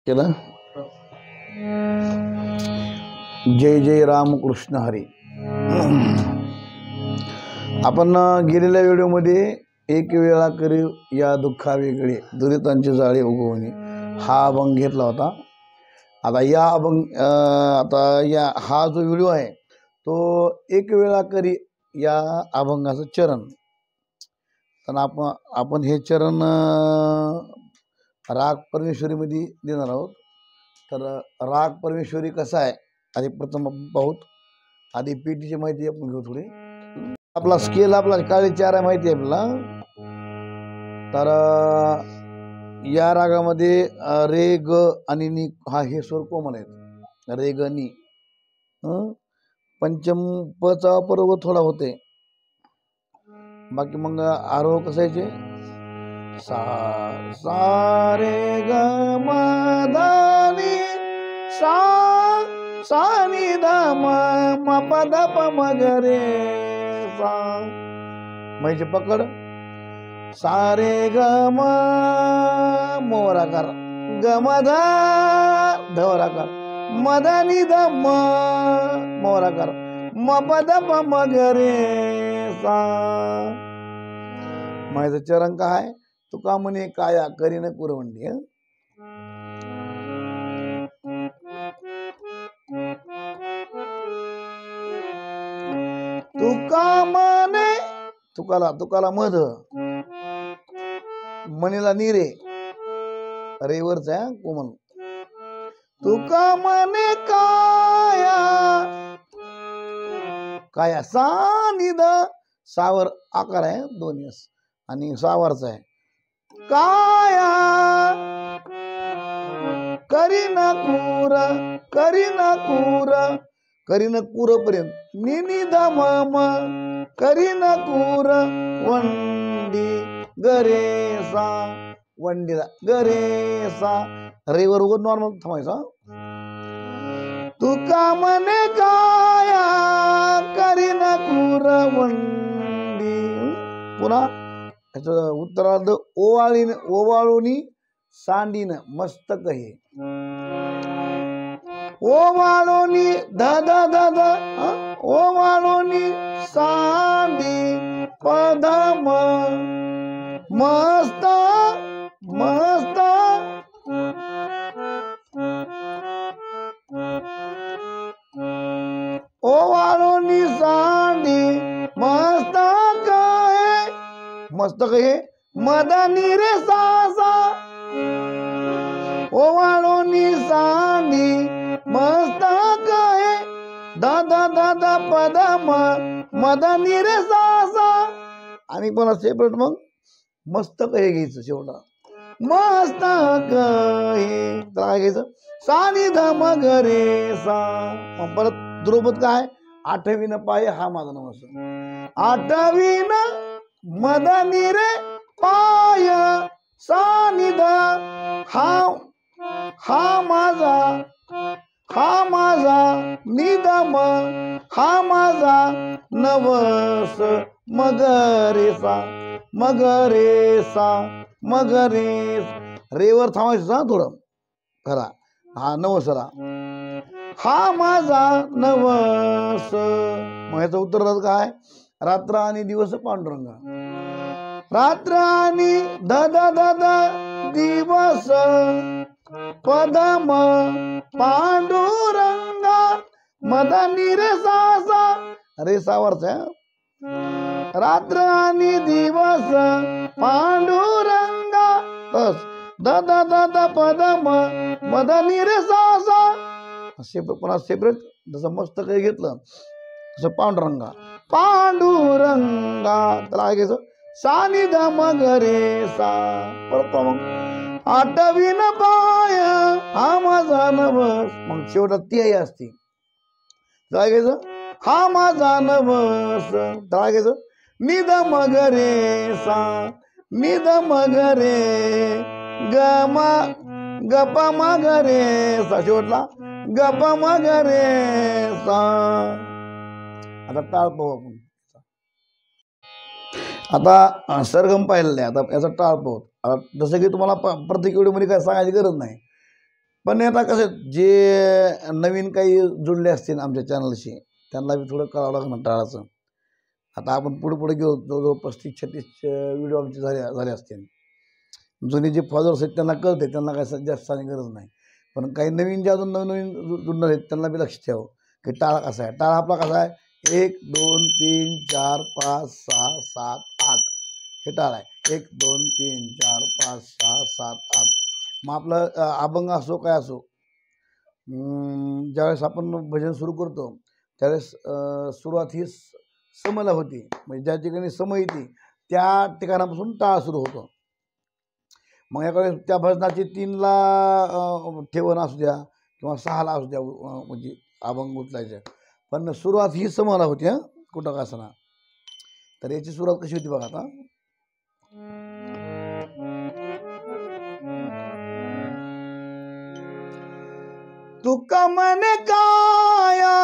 केलं. जय जय रामकृष्ण हरी. आपण गेलेल्या व्हिडिओमध्ये एक वेळा करी या दुःखा वेगळे दुरितांची जाळे उगवणे हा अभंग घेतला होता. आता या अभंग हा जो व्हिडिओ आहे तो एक वेळा करी या अभंगाचं चरण. तर आपण हे चरण राग परमेश्वरीमध्ये देणार आहोत. तर राग परमेश्वरी कसा आहे आधी प्रथम पाहूत. आधी पेटीची माहिती आपण घेऊ थोडी. आपला स्केल आपला काळी 4 आहे माहिती आहे आपल्याला. तर या रागामध्ये रे ग आणि नी हा हे स्वर कोमल आहेत. रे ग नी. पंचम प चा वापर थोडा होते. बाकी मग आरोह कसायचे सा सा रे ग म ध नि सा सा नि ध म म प ध प म ग रे सा. म्हणजे पकड सा रे ग म मोराकार ग म ध धवराकार म ध नि ध म मोराकार म प ध प म ग रे सा. माझं चरण काय तुका म्हणे काया करीन पुरवंडी. तुका म्हणे तुकाला मध म्हणीला निरे रेवरच आहे कोमल. तुका म्हणे काया सा निध सावर आकार आहे 2 यस आणि सावरचा आहे. काया करीन कूर पर्यंत निनी दम करीन कूर वंडी गरेसा वंडीला गरेसा रेवर उगत नॉर्मल थांबायचा. तुका म्हणे काया करीन कूर वंडी. पुन्हा उत्तरार्ध ओवाळूनी सांडीन मस्तक हे. ओवाळूनी ध ध ध ध ओवाळूनी सांडी पदम मस्त मस्त ओवाळूनी सांडी मस्तक हे मस्तक हे मदनी रे सा सा. ओवाळूनी सांडी मस्तक हे द द द द पदम मदनी रे सा सा. आणि पण सेपरेट मग मस्तक हे घ्यायचं शेवटा मस्तक हे. काय घ्यायचं सानी धम रे सा. परत द्रुपद काय 8वीन पाय हा माझा नमस्कार 8वीन मदनी रे पाय सानिध हा माझा निदम हा माझा नवस मगरेसा रेवर थांबायचं थोडं खरा. हा नवसरा हा माझा नवस. मग ह्याचं उत्तर काय रात्र आणि दिवस पांडुरंगा. रात्र आणि द द द द दिवस पदम पांडुरंगा मदनी रे सा सा. रे सावरचा रात्र आणि दिवस पांडुरंगा तस द द द द पदम मदनी रे सा सा. पुन्हा सेपरेट जसं मस्त काही घेतलं तसं पांडुरंगा त्याला घ्यायचं सानिध मग रे सा. परत मग 8वीन पाय हा माझा नवस. मग शेवटात ती असते काय घ्यायचं हा माझा नवस. त्याला घ्यायचं निध मग रे सा निध मग रे गम गप मग रे सा. शेवटला गप मग रे सा. आता टाळ पाहू आपण. आता सरगम पाहिलेलं आहे. आता याचा टाळ पाहू. जसं की तुम्हाला प्रत्येक व्हिडिओमध्ये काय सांगायची गरज नाही. पण आता कसं जे नवीन काही जुळले असतील आमच्या चॅनलशी त्यांना बी थोडं करावं लागणार टाळाचं. आता आपण पुढे पुढे गेलो जवळजवळ 35-36 व्हिडिओ आमचे झाले असतील. जुने जे फॉलोअर्स आहेत त्यांना कळते, त्यांना काय जास्त सांगण्याची गरज नाही. पण काही नवीन जे अजून नवीन नवीन जुळणार आहेत त्यांना बी लक्ष ठेवावं की टाळा कसा आहे. टाळा आपला कसा आहे 1 2 3 4 5 6 7 8 हे टाळा आहे. 1 2 3 4 5 6 7 8. मग आपलं अभंग असो काय असो, ज्यावेळेस आपण भजन सुरू करतो त्यावेळेस सुरुवात ही समला होती. म्हणजे ज्या ठिकाणी सम येते त्या ठिकाणापासून टाळा सुरू होतो. मग याकडे त्या भजनाची 3ला ठेवण असू द्या किंवा 6ला असू द्या, म्हणजे अभंग उचलायचं. पण सुरुवात ही समला होती. कुठं का असना. तर याची सुरुवात कशी होती बघा आता. तुका म्हणे काया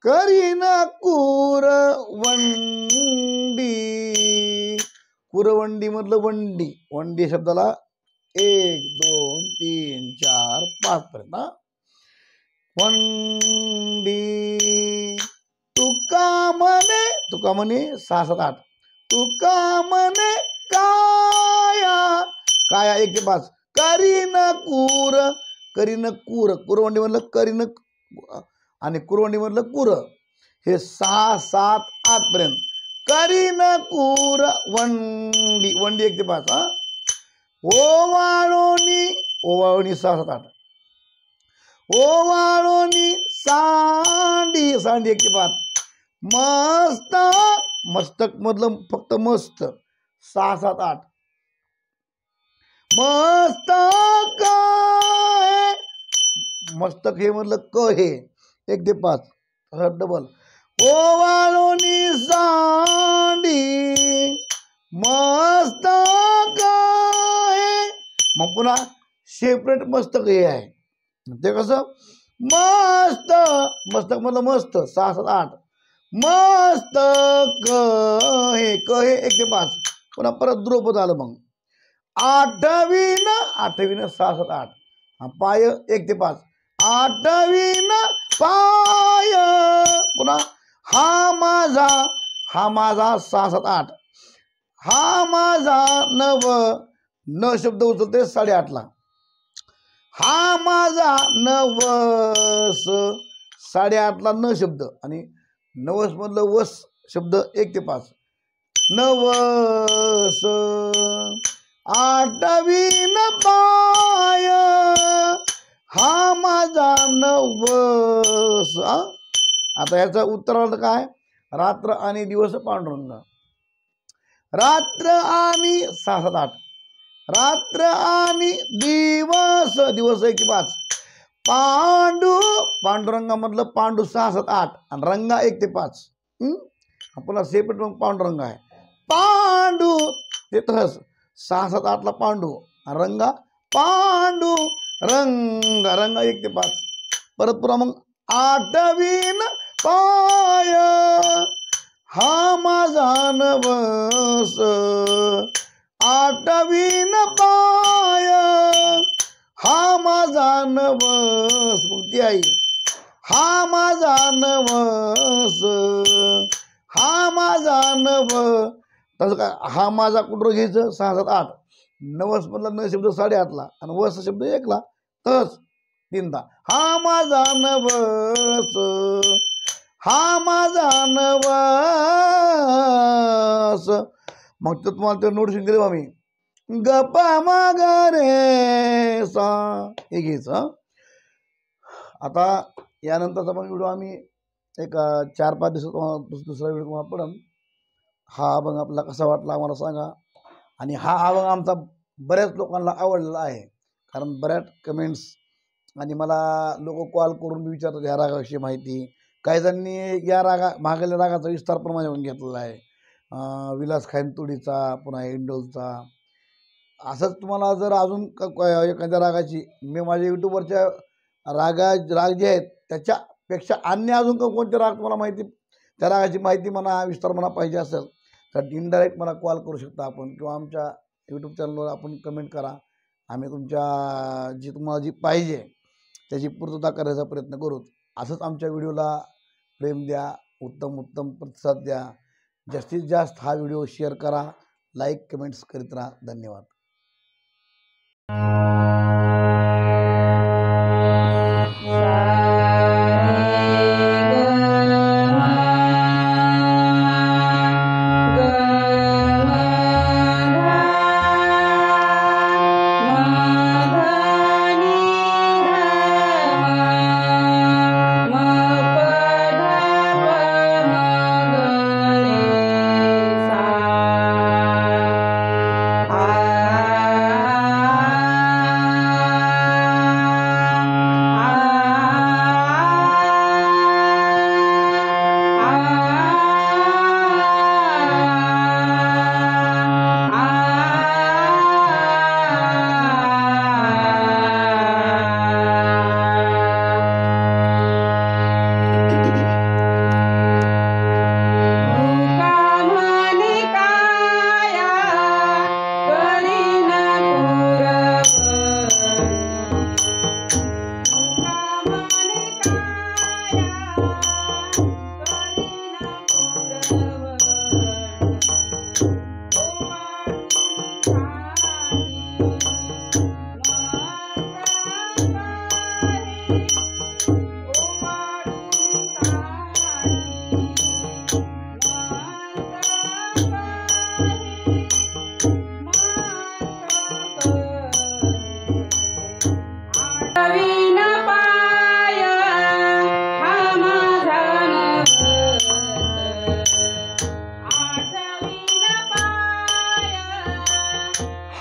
करीन कुरवंडी. कुरवंडी मधलं वंडी, वंडी शब्दाला 1 2 3 4 5 पर्यंत. वंडी तुका म्हणे 6 7 8. तुका म्हणे काया, काया 1 ते 5. करीन कूर, कुरवंडी मधलं करीन आणि कुरवंडी मधलं कुर, हे 6 7 8 पर्यंत. करीन कुर वंडी, वंडी 1 ते 5. ओवाळोनी 6 7 8. ओवाळोनी सांडी, सांडी 1 ते 5. मस्तक, मस्तक मधलं फक्त मस्त 6 7 8. मस्तक मस्तक हे मधलं क हे 1 ते 5 डबल. ओवाळोनी सांडी मस्तक हे. मग पुन्हा सेपरेट मस्तक हे आहे. ते कसं मस्त, मस्तक मधलं मस्त 6 7 8. मस्तक हे क हे 1 ते 5. पुन्हा परत द्रुपद आलं. मग आठवीनं 6 7 8. पाय 1 ते 5. आठवीन पाय. पुन्हा हा माझा 6 7 8. हा माझा नव, न शब्द उचलते 8.5ला. हा माझा नवस 8.5ला न शब्द, आणि नवस मधलं वस शब्द 1 ते 5. नवस. आठवीन पाय हा माझा नवस. आता याचा उत्तरार्थ काय. रात्र आणि दिवस पांडुरंग. रात्र आणि 6 7 8. रात्र आणि दिवस, दिवस 1 ते 5. पांडुरंगामधलं पांडू 6 7 8 आणि रंगा 1 ते 5. आपला सेपरेट मग पांडुरंग आहे. पांडू ते तहस 6 7 8ला पांडू, रंगा पांडू रंगा, रंगा 1 ते 5. परत पुन्हा मग आठवीन पाय हा माझा नवस. आठवीन पाय हा माझा नवस. मुक्ती आई. हा माझा नवस, हा माझा नव. तसं काय हा माझा कुठं घ्यायचं 6 7 8. नवस मधला न शब्द 8.5ला आणि वस शब्द 1ला. तस 3दा. हा माझा नवस, हा माझा नवस. मग तर तुम्हाला ते नोटिस दिले आम्ही. गप्पा मागरे सा हे घ्यायचं. आता यानंतरचा पण व्हिडिओ आम्ही एक 4-5 दिवसात दुसरा व्हिडिओ तुम्हाला पडेल. हा अभंग आपला कसा वाटला आम्हाला सांगा. आणि हा अभंग आमचा बऱ्याच लोकांना आवडलेला आहे, कारण बऱ्याच कमेंट्स आणि मला लोक कॉल करून विचारतात ह्या रागाविषयी माहिती. काही जणांनी या मागल्या रागाचा विस्तार पण माझ्याकडून घेतलेला आहे. विलास खानतोडीचा, पुन्हा इंडोलचा. असंच तुम्हाला जर अजून एखाद्या रागाची, मी माझ्या यूट्यूबवरच्या राग जे आहेत त्याच्यापेक्षा अन्य अजून कोणते राग तुम्हाला माहिती, त्या रागाची माहिती म्हणा, विस्तार म्हणा पाहिजे असेल तर इनडायरेक्ट मला कॉल करू शकता आपण, किंवा आमच्या यूट्यूब चॅनलवर आपण कमेंट करा. आम्ही तुमच्या जी तुम्हाला जी पाहिजे त्याची पूर्तता करायचा प्रयत्न करू. असंच आमच्या व्हिडिओला प्रेम द्या, उत्तम प्रतिसाद द्या. जास्तीत जास्त हा व्हिडिओ शेअर करा, लाईक कमेंट्स करीत राहा. धन्यवाद.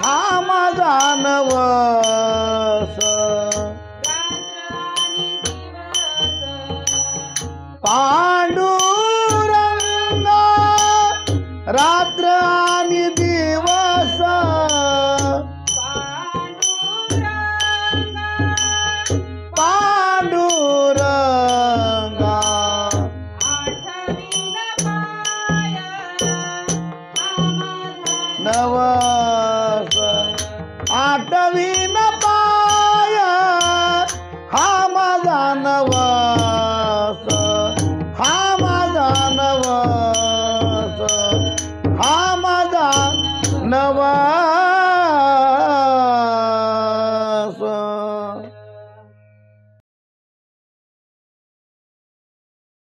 हा माझा नवस पांडुरंगा, रात्र आणि दिवस पांडुरंगा, नवस आठवी